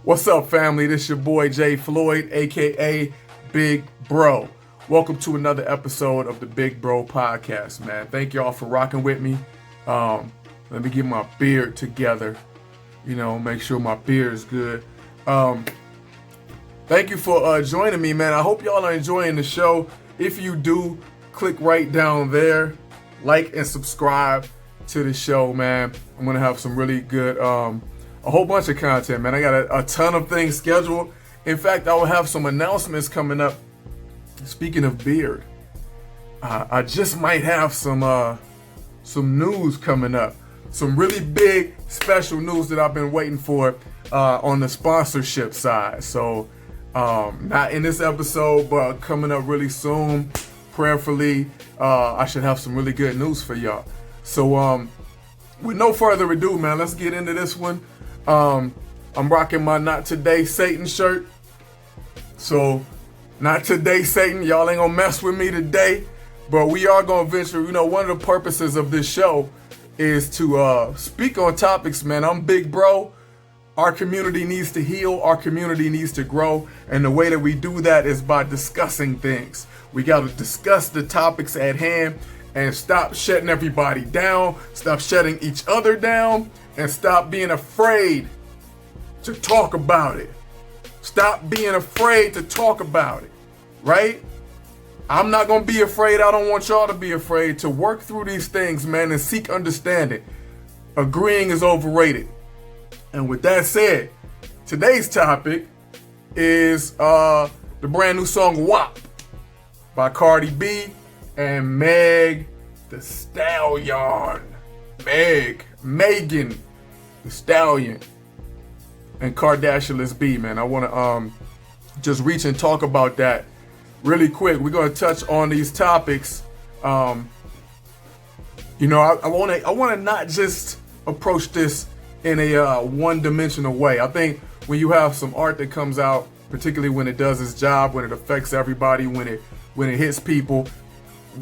What's up, family? This your boy Jay Floyd, aka Big Bro. Welcome to another episode of the Big Bro Podcast, man. Thank y'all for rocking with me. Let me get my beard together. Make sure my beard is good. Thank you for joining me, man. I hope y'all are enjoying the show. If you do, click right down there, like and subscribe to the show, man. I'm gonna have some really good, a whole bunch of content, man. I got a ton of things scheduled. In fact, I will have some announcements coming up. Speaking of beard, I just might have some news coming up. Some really big, special news that I've been waiting for on the sponsorship side. So, not in this episode, but coming up really soon. Prayerfully, I should have some really good news for y'all. So, with no further ado, man, let's get into this one. I'm rocking my Not Today Satan shirt. So, not today, Satan. Y'all ain't gonna mess with me today. But we are gonna venture. One of the purposes of this show is to speak on topics, man. I'm Big Bro. Our community needs to heal. Our community needs to grow. And the way that we do that is by discussing things. We got to discuss the topics at hand and stop shutting everybody down. Stop shutting each other down. And stop being afraid to talk about it. Stop being afraid to talk about it. Right? I'm not going to be afraid. I don't want y'all to be afraid to work through these things, man, and seek understanding. Agreeing is overrated. And with that said, today's topic is the brand new song WAP by Cardi B and Meg the Stallion. Megan the Stallion and Kardashian B, man. I want to just reach and talk about that really quick. We're going to touch on these topics. I want to not just approach this in a one-dimensional way. I think when you have some art that comes out, particularly when it does its job, when it affects everybody, when it hits people,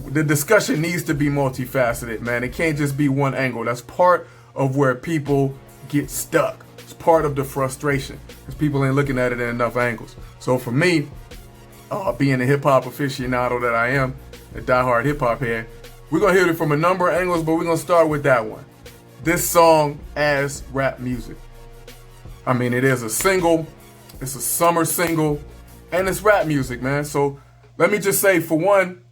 the discussion needs to be multifaceted, man. It can't just be one angle. That's part of where people get stuck. It's part of the frustration because people ain't looking at it in enough angles. So for me, being a hip-hop aficionado that I am, a diehard hip-hop head, we're going to hit it from a number of angles, but we're going to start with that one. This song as rap music. I mean, it is a single, it's a summer single, and it's rap music, man. So let me just say, for one,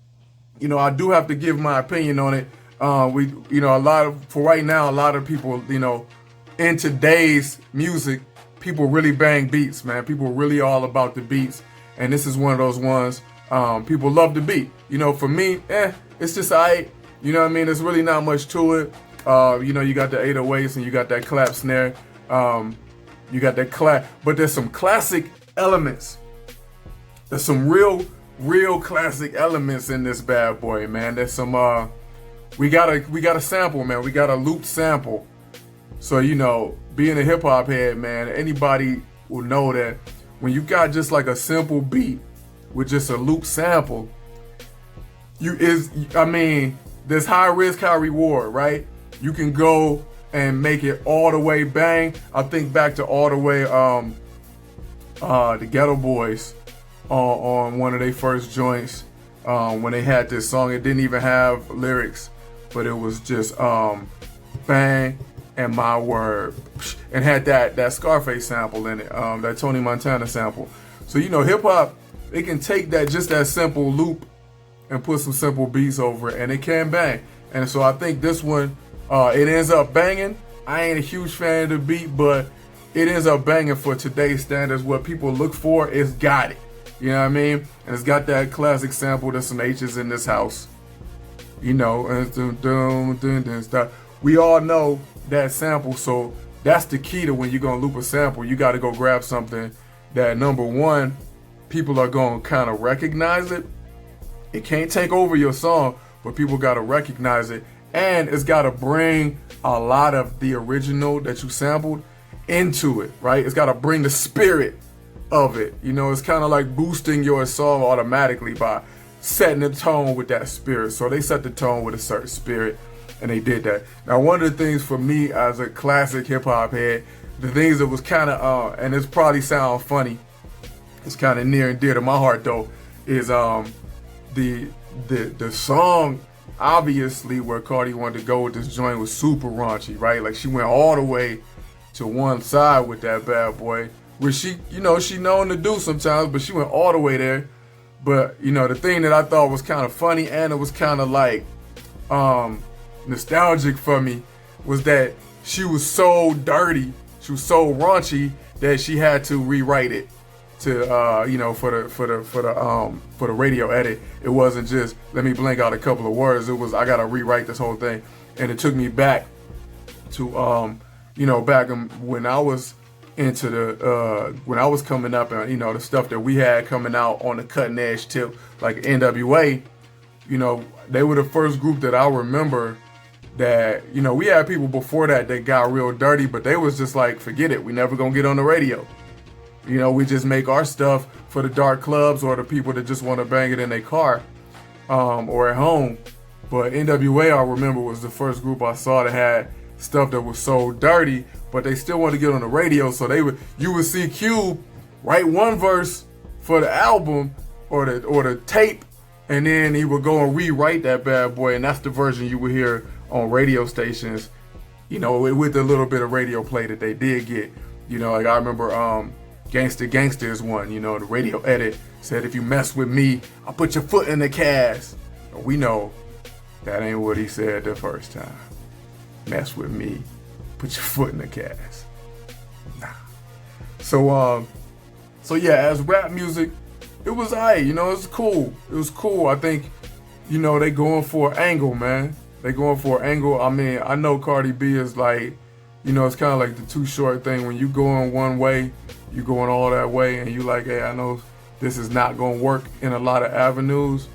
I do have to give my opinion on it. For right now, a lot of people, in today's music, people really bang beats, man. People really all about the beats, and this is one of those ones. People love the beat. For me, it's just alright. There's really not much to it. You got the 808s and you got that clap snare. You got that clap, but there's some classic elements. There's some real classic elements in this bad boy, man. There's some we got a sample, man. We got a loop sample. So being a hip hop head, man, anybody will know that when you got just like a simple beat with just a loop sample, there's high risk, high reward, right? You can go and make it all the way bang. I think back to all the way the Ghetto Boys on one of their first joints when they had this song. It didn't even have lyrics, but it was just bang and my word, and had that Scarface sample in it, that Tony Montana sample. So hip hop, it can take that simple loop and put some simple beats over it, and it can bang. And so I think this one, it ends up banging. I ain't a huge fan of the beat, but it ends up banging for today's standards. What people look for, it's got it. You know what I mean? And it's got that classic sample. There's some H's in this house. And it's stuff. We all know that sample, so that's the key to when you're gonna loop a sample. You got to go grab something that, number one, people are gonna kind of recognize it. It can't take over your song, but people got to recognize it. And it's got to bring a lot of the original that you sampled into it, right? It's got to bring the spirit of it. It's kind of like boosting your song automatically by setting the tone with that spirit. So they set the tone with a certain spirit, and they did that. Now, one of the things for me as a classic hip hop head, the things that was kind of, and it's probably sound funny, it's kind of near and dear to my heart though, is the song, obviously, where Cardi wanted to go with this joint was super raunchy, right? Like she went all the way to one side with that bad boy, which she known to do sometimes, but she went all the way there. But the thing that I thought was kind of funny and it was kind of like nostalgic for me was that she was so dirty, she was so raunchy that she had to rewrite it to for the radio edit. It wasn't just let me blank out a couple of words. It was I gotta rewrite this whole thing, and it took me back to back when I was into the when I was coming up, and the stuff that we had coming out on the cutting edge tip, like NWA. They were the first group that I remember that we had people before that got real dirty, but they was just like, forget it, we never gonna get on the radio. We just make our stuff for the dark clubs or the people that just want to bang it in their car or at home. But NWA, I remember, was the first group I saw that had stuff that was so dirty, but they still wanted to get on the radio. So you would see Cube write one verse for the album or the tape, and then he would go and rewrite that bad boy, and that's the version you would hear on radio stations, with the little bit of radio play that they did get. Like I remember Gangsta is one, the radio edit said, if you mess with me, I'll put your foot in the cast. And we know that ain't what he said the first time. Mess with me, put your foot in the cast. Nah. So yeah, as rap music, it was it was cool. It was cool. I think, they going for an angle, man. They going for an angle. I mean, I know Cardi B is like, it's kind of like the Too Short thing. When you going one way, you going all that way, and you like, hey, I know this is not gonna work in a lot of avenues,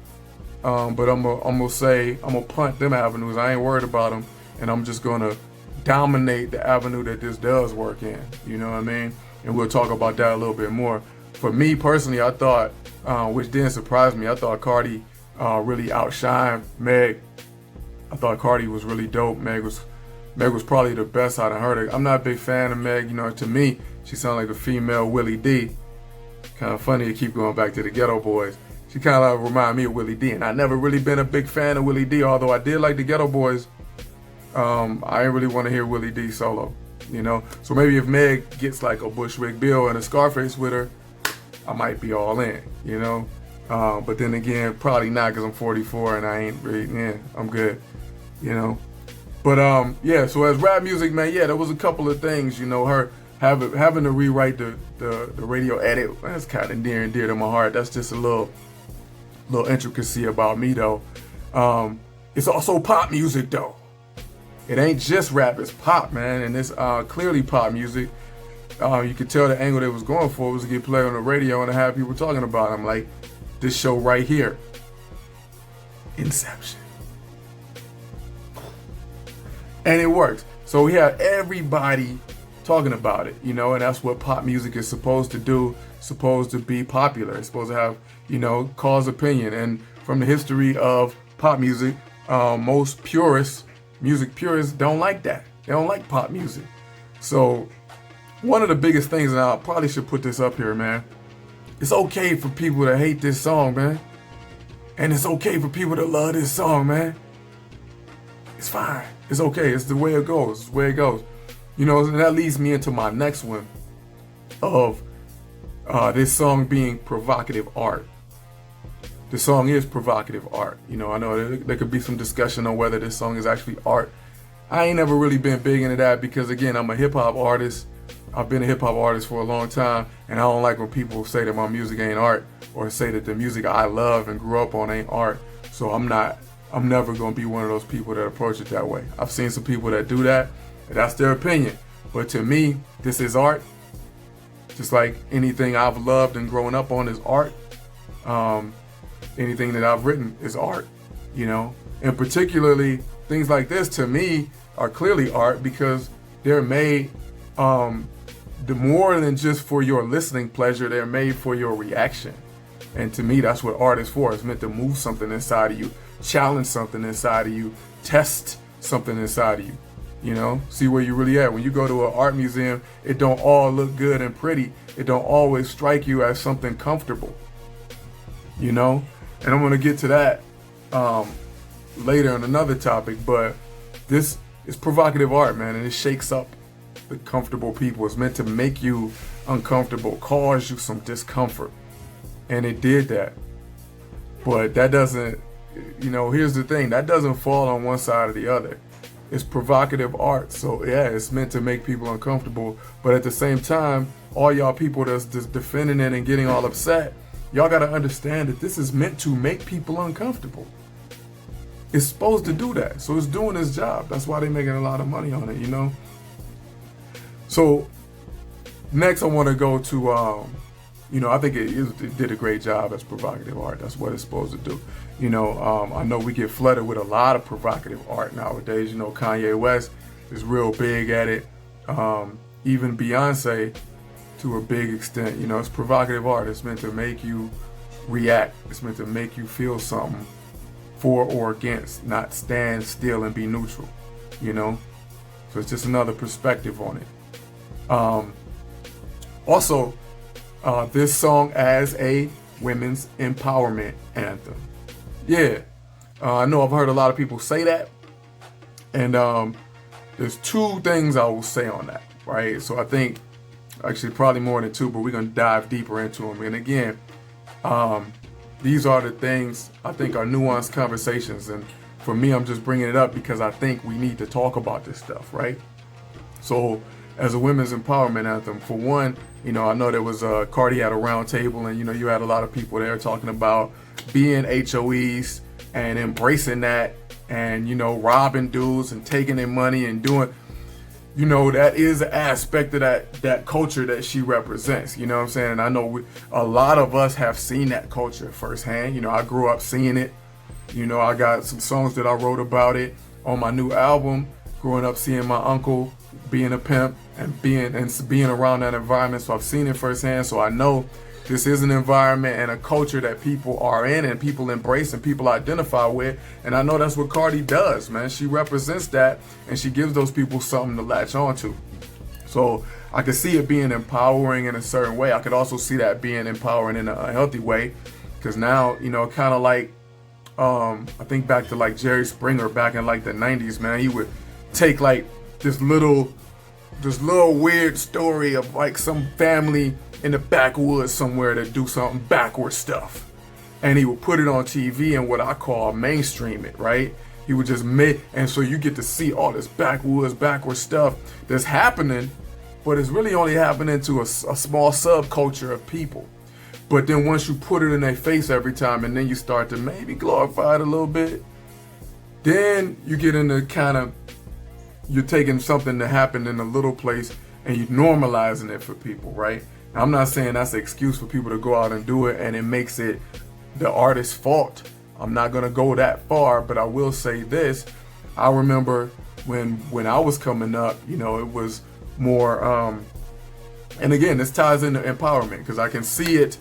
but I'm gonna punt them avenues. I ain't worried about them, and I'm just gonna dominate the avenue that this does work in. You know what I mean? And we'll talk about that a little bit more. For me personally, I thought, which didn't surprise me, I thought Cardi really outshined Meg. I thought Cardi was really dope. Meg was probably the best I'd heard. I'm not a big fan of Meg. To me, she sounded like the female Willie D. Kind of funny to keep going back to the Ghetto Boys. She kind of remind me of Willie D, and I never really been a big fan of Willie D, although I did like the Ghetto Boys. I didn't really want to hear Willie D solo, So maybe if Meg gets like a Bushwick Bill and a Scarface with her, I might be all in, But then again, probably not, because I'm 44 and I ain't really, I'm good, But yeah, so as rap music, man, yeah, there was a couple of things, her having to rewrite the radio edit, that's kind of near and dear to my heart. That's just a little intricacy about me, though. It's also pop music, though. It ain't just rap, it's pop, man, and it's clearly pop music. You could tell the angle they was going for was to get played on the radio and to have people talking about them, like this show right here, Inception. And it works. So we had everybody talking about it, and that's what pop music is supposed to do, supposed to be popular. It's supposed to have, cause opinion. And from the history of pop music, most music purists don't like that. They don't like pop music. So one of the biggest things, and I probably should put this up here, man, it's okay for people to hate this song, man. And it's okay for people to love this song, man. It's fine. It's okay. It's the way it goes. It's the way it goes. And that leads me into my next one of this song being provocative art. The song is provocative art. I know there could be some discussion on whether this song is actually art. I ain't never really been big into that because, again, I'm a hip-hop artist. I've been a hip-hop artist for a long time, and I don't like when people say that my music ain't art or say that the music I love and grew up on ain't art. So I'm never going to be one of those people that approach it that way. I've seen some people that do that, and that's their opinion. But to me, this is art. Just like anything I've loved and grown up on is art. Anything that I've written is art, And particularly things like this, to me, are clearly art because they're made more than just for your listening pleasure. They're made for your reaction. And to me, that's what art is for. It's meant to move something inside of you, challenge something inside of you, test something inside of you. see where you really at. When you go to an art museum, it don't all look good and pretty. It don't always strike you as something comfortable, and I'm going to get to that later on another topic, but this is provocative art, man, and it shakes up the comfortable people. It's meant to make you uncomfortable, cause you some discomfort, and it did that. But that doesn't, here's the thing, that doesn't fall on one side or the other. It's provocative art, so yeah, it's meant to make people uncomfortable, but at the same time, all y'all people that's just defending it and getting all upset, y'all gotta understand that this is meant to make people uncomfortable. It's supposed to do that, so it's doing its job. That's why they're making a lot of money on it, So next I want to go to, I think it did a great job as provocative art. That's what it's supposed to do. I know we get flooded with a lot of provocative art nowadays. Kanye West is real big at it. Even Beyonce, to a big extent, it's provocative art. It's meant to make you react. It's meant to make you feel something for or against, not stand still and be neutral, So it's just another perspective on it. Also, this song as a women's empowerment anthem. Yeah, I know I've heard a lot of people say that, and there's two things I will say on that, right? So I think, actually probably more than two, but we're going to dive deeper into them. And again, these are the things I think are nuanced conversations, and for me, I'm just bringing it up because I think we need to talk about this stuff, right? So as a women's empowerment anthem, for one, I know there was Cardi had a round table, and you had a lot of people there talking about being HOEs and embracing that, and robbing dudes and taking their money and doing, that is an aspect of that culture that she represents. You know what I'm saying? And I know a lot of us have seen that culture firsthand. I grew up seeing it. I got some songs that I wrote about it on my new album. Growing up, seeing my uncle being a pimp and being around that environment, so I've seen it firsthand. So I know this is an environment and a culture that people are in and people embrace and people identify with. And I know that's what Cardi does, man. She represents that, and she gives those people something to latch on to. So I could see it being empowering in a certain way. I could also see that being empowering in a healthy way, because now, kind of like, I think back to like Jerry Springer back in like the 90s, man. He would take like this little weird story of like some family in the backwoods somewhere to do something backward stuff, and he would put it on TV and what I call mainstream it, right? He would just and so you get to see all this backward stuff that's happening, but it's really only happening to a small subculture of people. But then once you put it in their face every time, and then you start to maybe glorify it a little bit, then you get into you're taking something that happened in a little place and you're normalizing it for people, right? Now, I'm not saying that's an excuse for people to go out and do it and it makes it the artist's fault. I'm not going to go that far, but I will say this. I remember when I was coming up, it was more, and again, this ties into empowerment because I can see it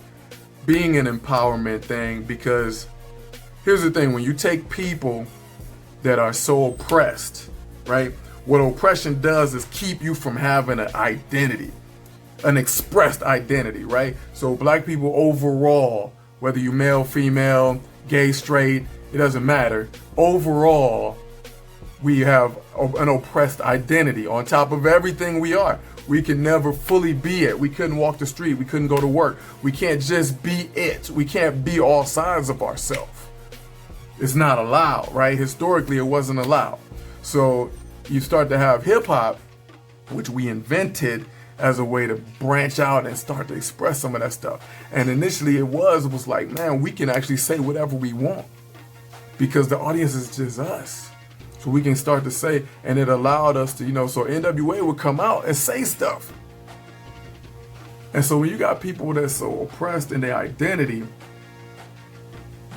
being an empowerment thing, because here's the thing, when you take people that are so oppressed, right? What oppression does is keep you from having an identity, an expressed identity, right? So black people overall, whether you male, female, gay, straight, it doesn't matter. Overall, we have an oppressed identity on top of everything we are. We can never fully be it. We couldn't walk the street. We couldn't go to work. We can't just be it. We can't be all sides of ourselves. It's not allowed, right? Historically, it wasn't allowed. So you start to have hip hop, which we invented as a way to branch out and start to express some of that stuff. And initially it was like, man, we can actually say whatever we want because the audience is just us. So we can start to say, and it allowed us to, so NWA would come out and say stuff. And so when you got people that's so oppressed in their identity,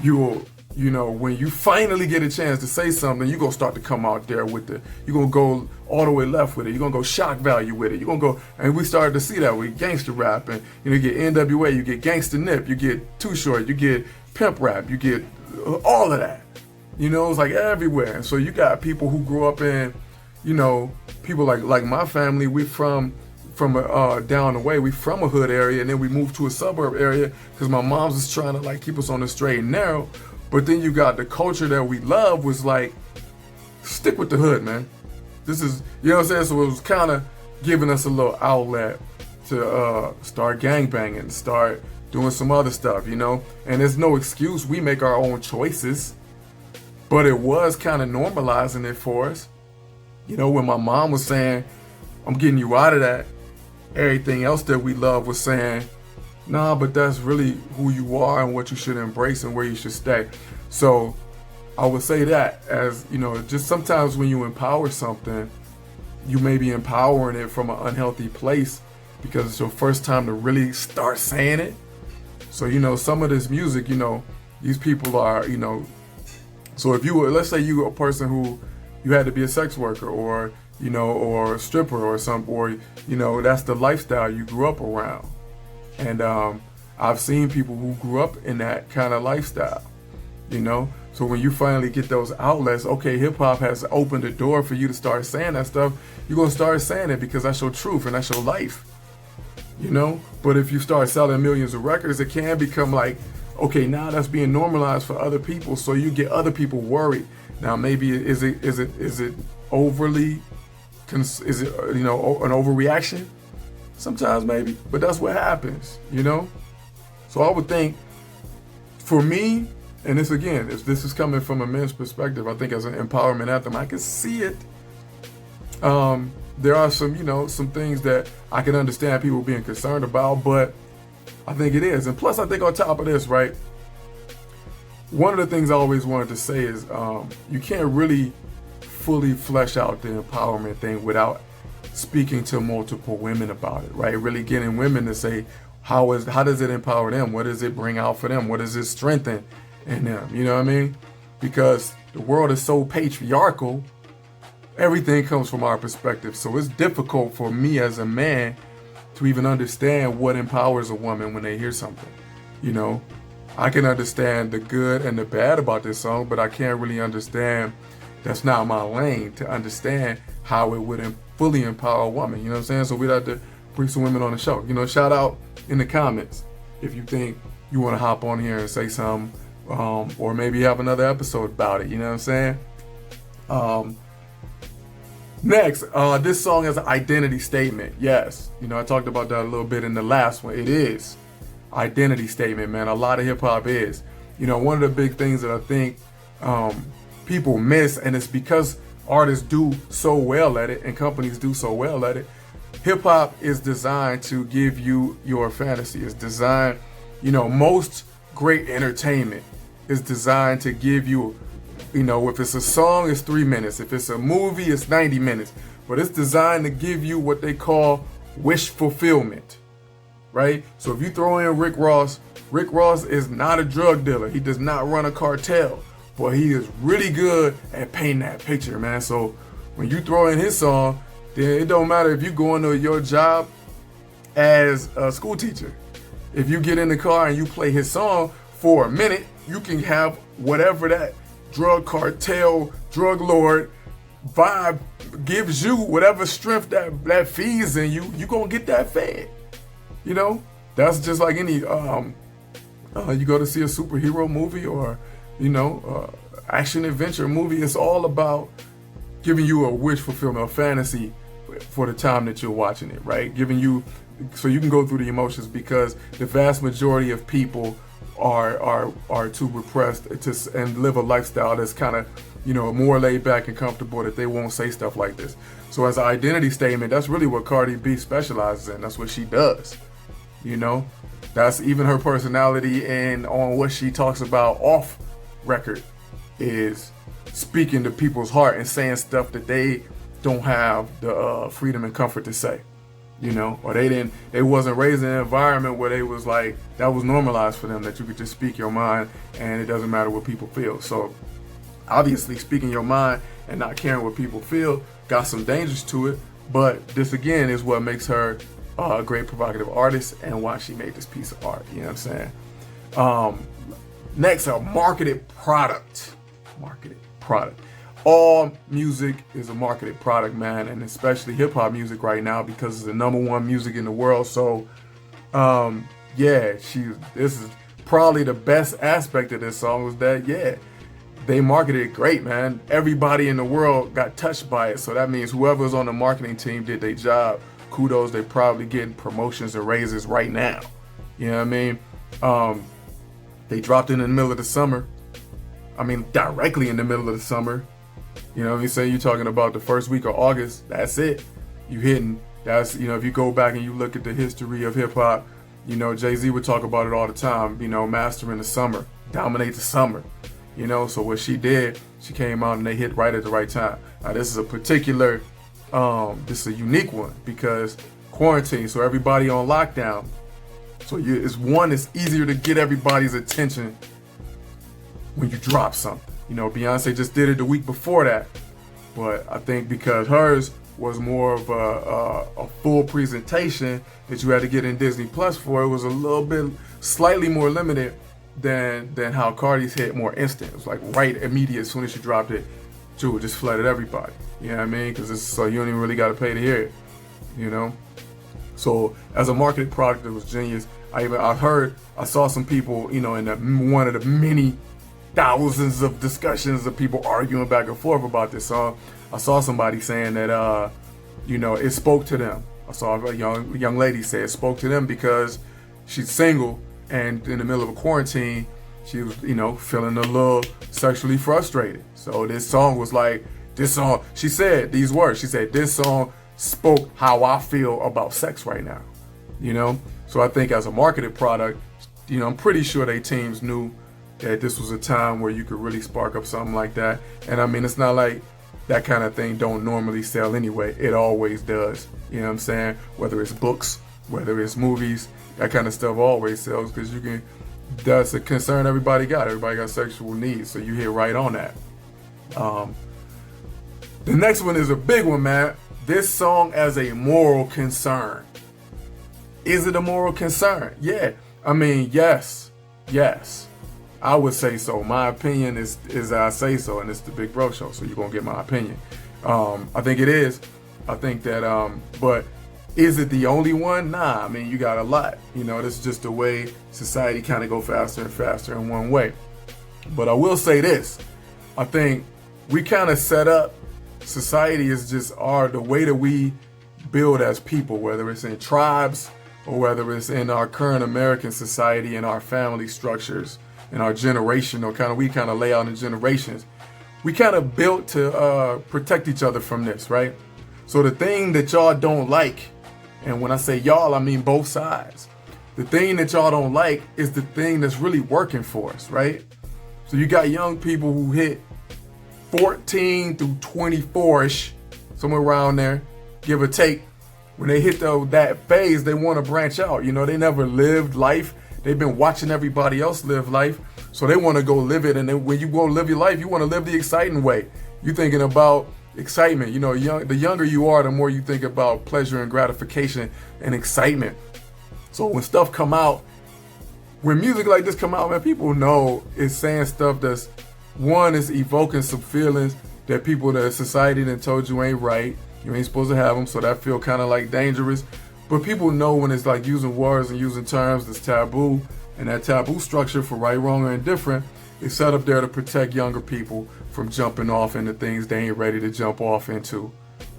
you'll, when you finally get a chance to say something, you're going to start to come out there with you're going to go all the way left with it. You're going to go shock value with it. You're going to go, and we started to see that with gangster rap. And, you get NWA, you get Gangsta Nip, you get Too Short, you get pimp rap, you get all of that. It's like everywhere. And so you got people who grew up in, you know, people like my family, we from down the way, we from a hood area, and then we moved to a suburb area because my mom's was trying to like keep us on the straight and narrow. But then you got the culture that we love was like, stick with the hood, man. This is, you know what I'm saying? So it was kind of giving us a little outlet to start gangbanging, start doing some other stuff, you know? And there's no excuse. We make our own choices. But it was kind of normalizing it for us. You know, when my mom was saying, I'm getting you out of that, everything else that we love was saying, nah, but that's really who you are and what you should embrace and where you should stay. So I would say that, as, you know, just sometimes when you empower something, you may be empowering it from an unhealthy place because it's your first time to really start saying it. So, you know, some of this music, you know, these people are, you know, so if you were, let's say you were a person who you had to be a sex worker or, you know, or a stripper or something, or, you know, that's the lifestyle you grew up around. And I've seen people who grew up in that kind of lifestyle, you know. So when you finally get those outlets, okay, hip hop has opened the door for you to start saying that stuff. You're going to start saying it because that's your truth and that's your life, you know. But if you start selling millions of records, it can become like, okay, now that's being normalized for other people. So you get other people worried. Now maybe is it overly, is it, you know, an overreaction? Sometimes maybe, but that's what happens, you know. So I would think, for me, and this again, if this is coming from a men's perspective, I think as an empowerment anthem, I can see it. There are some, you know, some things that I can understand people being concerned about, but I think it is. And plus, I think on top of this, right, one of the things I always wanted to say is you can't really fully flesh out the empowerment thing without speaking to multiple women about it, right? Really getting women to say, how does it empower them? What does it bring out for them? What does it strengthen in them? You know what I mean? Because the world is so patriarchal, everything comes from our perspective. So it's difficult for me as a man to even understand what empowers a woman when they hear something. You know, I can understand the good and the bad about this song, but I can't really understand, that's not my lane to understand how it would fully empower a woman. You know what I'm saying? So we'd have to bring some women on the show. You know, shout out in the comments if you think you want to hop on here and say something, or maybe have another episode about it. You know what I'm saying? Next, this song has an identity statement. Yes, you know, I talked about that a little bit in the last one. It is identity statement, man. A lot of hip hop is. You know, one of the big things that I think people miss, and it's because artists do so well at it and companies do so well at it. Hip hop is designed to give you your fantasy. It's designed, you know, most great entertainment is designed to give you, you know, if it's a song, it's 3 minutes. If it's a movie, it's 90 minutes. But it's designed to give you what they call wish fulfillment, right? So if you throw in Rick Ross is not a drug dealer. He does not run a cartel, but he is really good at painting that picture, man. So when you throw in his song, then it don't matter if you go into your job as a school teacher. If you get in the car and you play his song for a minute, you can have whatever that drug cartel, drug lord vibe gives you, whatever strength that feeds in you, you gonna get that fed. You know, that's just like any, you go to see a superhero movie or, you know, action adventure movie. It's all about giving you a wish fulfillment, a fantasy for the time that you're watching it, right? Giving you, so you can go through the emotions, because the vast majority of people are too repressed and live a lifestyle that's kind of, you know, more laid back and comfortable, that they won't say stuff like this. So as an identity statement, that's really what Cardi B specializes in. That's what she does. You know, that's even her personality, and on what she talks about off record is speaking to people's heart and saying stuff that they don't have the freedom and comfort to say, you know, or they wasn't raised in an environment where they was like, that was normalized for them, that you could just speak your mind and it doesn't matter what people feel. So obviously speaking your mind and not caring what people feel got some dangers to it, but this again is what makes her a great provocative artist and why she made this piece of art. You know what I'm saying? Next, a marketed product. all music is a marketed product, man, and especially hip hop music right now because it's the #1 music in the world. So, yeah, this is probably the best aspect of this song was that, yeah, they marketed it great, man. Everybody in the world got touched by it. So that means whoever's on the marketing team did their job. Kudos, they probably getting promotions and raises right now. You know what I mean? They dropped it in the middle of the summer. I mean, directly in the middle of the summer. You know what I mean? Say you're talking about the first week of August, that's it. You hitting, that's, you know, if you go back and you look at the history of hip hop, you know, Jay-Z would talk about it all the time, you know, mastering the summer, dominate the summer. You know, so what she did, she came out and they hit right at the right time. Now this is a particular, this is a unique one because quarantine, so everybody on lockdown. So it's easier to get everybody's attention when you drop something. You know, Beyonce just did it the week before that, but I think because hers was more of a full presentation that you had to get in Disney Plus for, it was a little bit slightly more limited than how Cardi's hit more instant. It was like right immediate as soon as she dropped it, Jewel just flooded everybody. You know what I mean? Because so you don't even really got to pay to hear it. You know. So as a marketed product, it was genius. I saw some people, you know, in one of the many thousands of discussions of people arguing back and forth about this song. I saw somebody saying that, you know, it spoke to them. I saw a young lady say it spoke to them because she's single and in the middle of a quarantine, she was, you know, feeling a little sexually frustrated. So this song was like, she said these words. She said, this song spoke how I feel about sex right now, you know? So I think as a marketed product, you know, I'm pretty sure they teams knew that this was a time where you could really spark up something like that. And I mean, it's not like that kind of thing don't normally sell anyway. It always does. You know what I'm saying? Whether it's books, whether it's movies, that kind of stuff always sells because that's a concern everybody got. Everybody got sexual needs, so you hit right on that. The next one is a big one, man. This song as a moral concern. Is it a moral concern? Yeah. I mean, yes. I would say so. My opinion is I say so, and it's the Big Bro Show, so you're going to get my opinion. I think it is. I think that, but is it the only one? Nah, I mean, you got a lot. You know, this is just the way society kind of go faster and faster in one way. But I will say this. I think we kind of set up, society is just the way that we build as people, whether it's in tribes or whether it's in our current American society and our family structures and our generational we kind of lay out in generations. We kind of built to protect each other from this, right? So the thing that y'all don't like, and when I say y'all, I mean both sides. The thing that y'all don't like is the thing that's really working for us, right? So you got young people who hit 14 through 24-ish, somewhere around there, give or take. When they hit that phase, they want to branch out. You know, they never lived life. They've been watching everybody else live life, so they want to go live it. And then when you go live your life, you want to live the exciting way. You're thinking about excitement. You know, the younger you are, the more you think about pleasure and gratification and excitement. So when stuff come out, when music like this come out, man, people know it's saying stuff that's, one, is evoking some feelings that people, that society done told you ain't right. You ain't supposed to have them, so that feel kind of like dangerous. But people know when it's like using words and using terms that's taboo, and that taboo structure for right, wrong, or indifferent is set up there to protect younger people from jumping off into things they ain't ready to jump off into,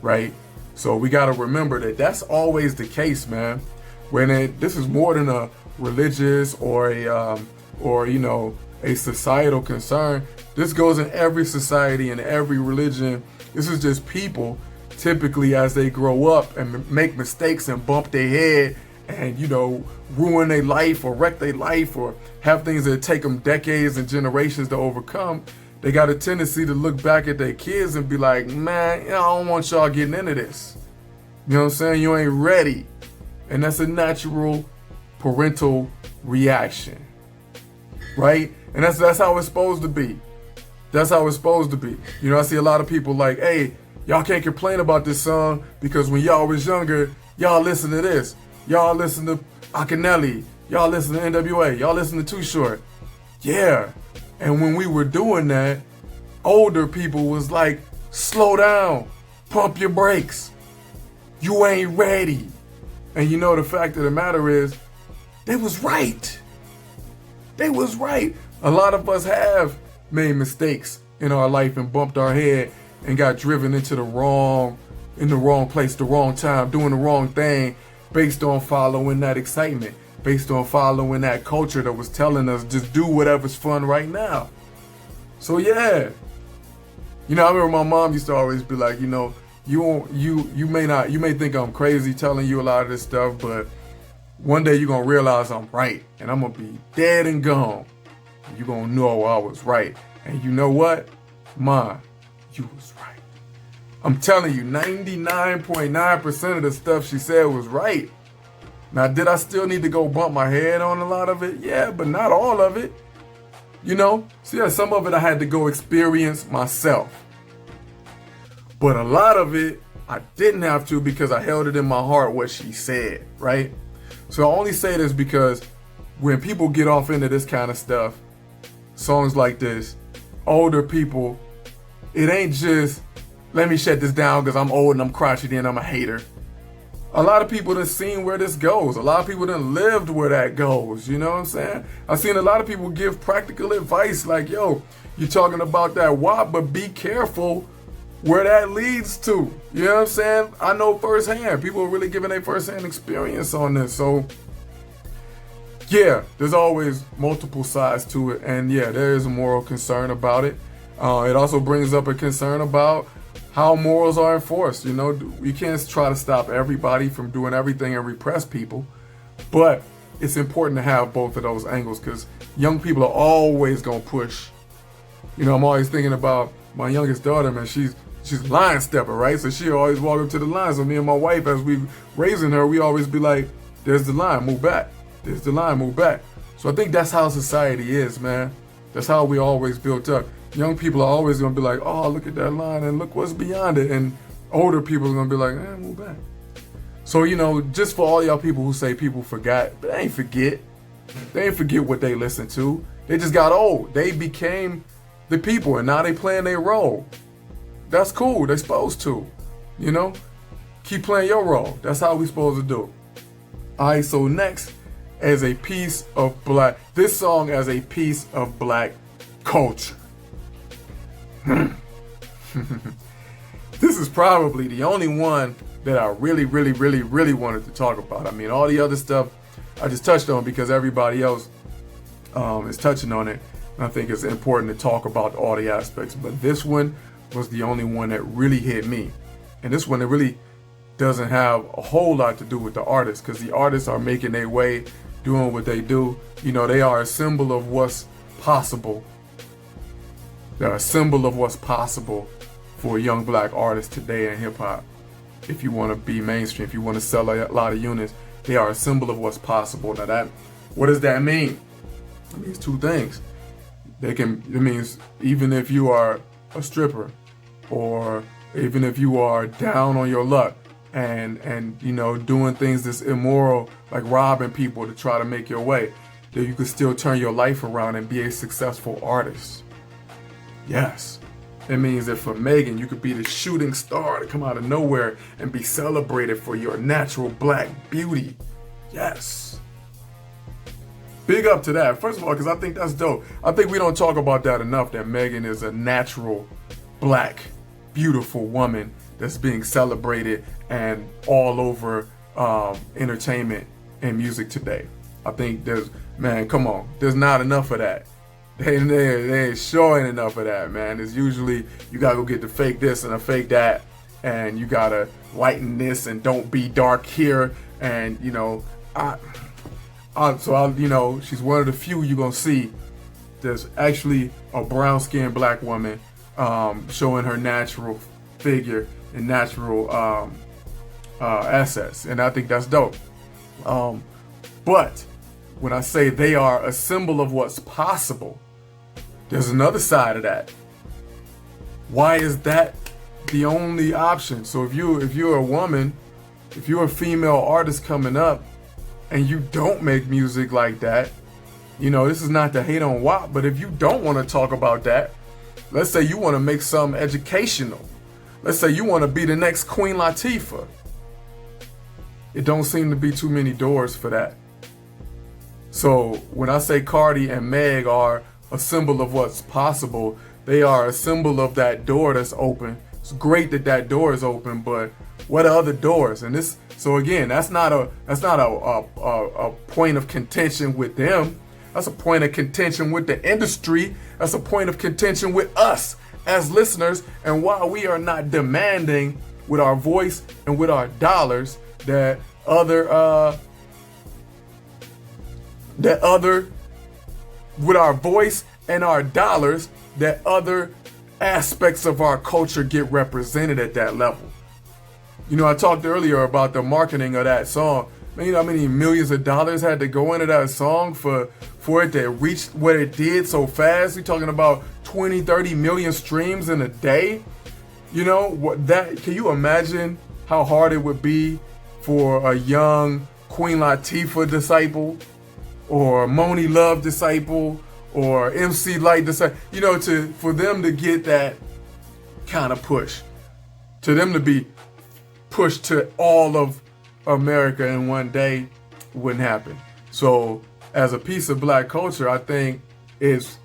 right? So we got to remember that that's always the case, man. When this is more than a religious or a societal concern. This goes in every society and every religion. This is just people typically as they grow up and make mistakes and bump their head and, you know, ruin their life or wreck their life or have things that take them decades and generations to overcome. They got a tendency to look back at their kids and be like, man, I don't want y'all getting into this. You know what I'm saying? You ain't ready. And that's a natural parental reaction, right? And that's how it's supposed to be. That's how it's supposed to be. You know, I see a lot of people like, hey, y'all can't complain about this song because when y'all was younger, y'all listen to this. Y'all listen to Akinelli. Y'all listen to NWA. Y'all listen to Too Short. Yeah. And when we were doing that, older people was like, slow down, pump your brakes. You ain't ready. And you know, the fact of the matter is, they was right. They was right. A lot of us have made mistakes in our life and bumped our head and got driven into the wrong place, the wrong time, doing the wrong thing based on following that excitement, based on following that culture that was telling us just do whatever's fun right now. So yeah. You know, I remember my mom used to always be like, you know, you may think I'm crazy telling you a lot of this stuff, but one day you're gonna realize I'm right, and I'm gonna be dead and gone. You're gonna know I was right. And you know what? Ma, you was right. I'm telling you, 99.9% of the stuff she said was right. Now, did I still need to go bump my head on a lot of it? Yeah, but not all of it. You know? So yeah, some of it I had to go experience myself. But a lot of it, I didn't have to because I held it in my heart what she said, right? So I only say this because when people get off into this kind of stuff, songs like this, older people, it ain't just, let me shut this down because I'm old and I'm crotchety and I'm a hater. A lot of people done seen where this goes. A lot of people done lived where that goes. You know what I'm saying? I've seen a lot of people give practical advice like, yo, you're talking about that WAP, but be careful where that leads to. You know what I'm saying? I know firsthand. People are really giving their firsthand experience on this. So yeah, there's always multiple sides to it. And yeah, there is a moral concern about it. It also brings up a concern about how morals are enforced. You know, you can't try to stop everybody from doing everything and repress people. But it's important to have both of those angles because young people are always going to push. You know, I'm always thinking about my youngest daughter, man. She's a line stepper, right? So she always walk up to the line. So me and my wife, as we raising her, we always be like, there's the line, move back. There's the line, move back. So I think that's how society is, man. That's how we always built up. Young people are always gonna be like, oh, look at that line and look what's beyond it. And older people are gonna be like, move back. So, you know, just for all y'all people who say people forgot, but they ain't forget. They ain't forget what they listened to. They just got old. They became the people and now they playing their role. That's cool, they're supposed to, you know? Keep playing your role. That's how we supposed to do it. All right, so next, as a piece of this song as a piece of black culture. This is probably the only one that I really wanted to talk about. I mean, all the other stuff I just touched on because everybody else is touching on it. And I think it's important to talk about all the aspects, but this one was the only one that really hit me. And this one, it really doesn't have a whole lot to do with the artists because the artists are making their way, doing what they do. You know, they are a symbol of what's possible. They're a symbol of what's possible for young black artists today in hip hop. If you want to be mainstream, if you want to sell a lot of units, they are a symbol of what's possible. Now what does that mean? It means two things. It means even if you are a stripper or even if you are down on your luck and you know, doing things that's immoral, like robbing people to try to make your way, that you could still turn your life around and be a successful artist. Yes. It means that for Megan, you could be the shooting star to come out of nowhere and be celebrated for your natural black beauty. Yes. Big up to that. First of all, because I think that's dope. I think we don't talk about that enough, that Megan is a natural black, beautiful woman that's being celebrated and all over entertainment and music today. I think come on, there's not enough of that. They ain't showing enough of that, man. It's usually you gotta go get the fake this and a fake that, and you gotta lighten this and don't be dark here, and you know, you know, she's one of the few you're gonna see there's actually a brown-skinned black woman showing her natural figure and natural assets, and I think that's dope. But when I say they are a symbol of what's possible, there's another side of that. Why is that the only option? So if you're a woman, if you're a female artist coming up and you don't make music like that, you know, this is not to hate on WAP, but if you don't want to talk about that, Let's say you want to make something educational. Let's say you want to be the next Queen Latifah. It don't seem to be too many doors for that. So when I say Cardi and Meg are a symbol of what's possible, they are a symbol of that door that's open. It's great that that door is open, but what are other doors? And this, so again, that's not a point of contention with them. That's a point of contention with the industry. That's a point of contention with us as listeners. And while we are not demanding with our voice and with our dollars that with our voice and our dollars, that other aspects of our culture get represented at that level. You know, I talked earlier about the marketing of that song. Man, you know how many millions of dollars had to go into that song for it to reach what it did so fast? We're talking about 20, 30 million streams in a day. You know, what that, can you imagine how hard it would be for a young Queen Latifah disciple or Moni Love disciple or MC Light disciple, you know, for them to get that kind of push, to them to be pushed to all of America in one day, wouldn't happen. So as a piece of black culture, I think is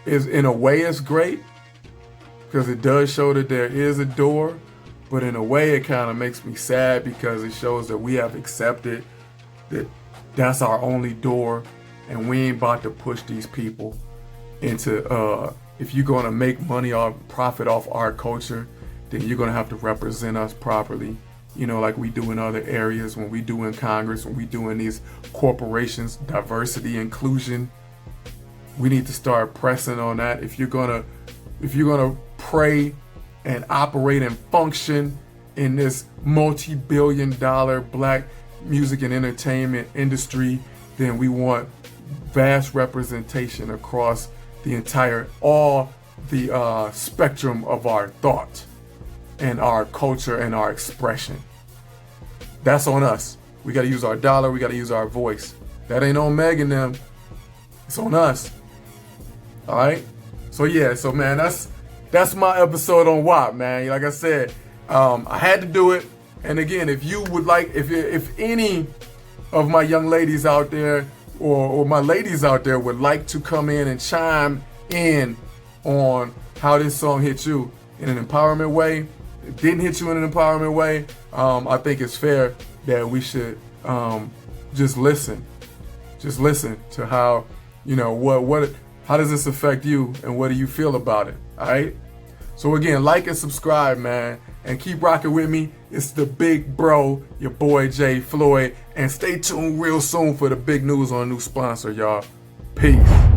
in a way it's great because it does show that there is a door, but in a way it kind of makes me sad because it shows that we have accepted that that's our only door, and we ain't about to push these people into if you're going to make money or profit off our culture, then you're going to have to represent us properly, you know, like we do in other areas, when we do in Congress, when we do in these corporations, diversity, inclusion. We need to start pressing on that. If you're gonna pray and operate and function in this multi-billion-dollar black music and entertainment industry, then we want vast representation across the all the spectrum of our thought and our culture and our expression. That's on us. We got to use our dollar. We got to use our voice. That ain't on Meg and them. It's on us. All right. So yeah. So man, that's my episode on WAP, man. Like I said, I had to do it. And again, if you would like, if any of my young ladies out there or my ladies out there would like to come in and chime in on how this song hit you in an empowerment way, it didn't hit you in an empowerment way, I think it's fair that we should just listen to how, you know, how does this affect you and what do you feel about it? All right. So again, like and subscribe, man, and keep rocking with me. It's the big bro, your boy Jay Floyd, and stay tuned real soon for the big news on a new sponsor, y'all. Peace.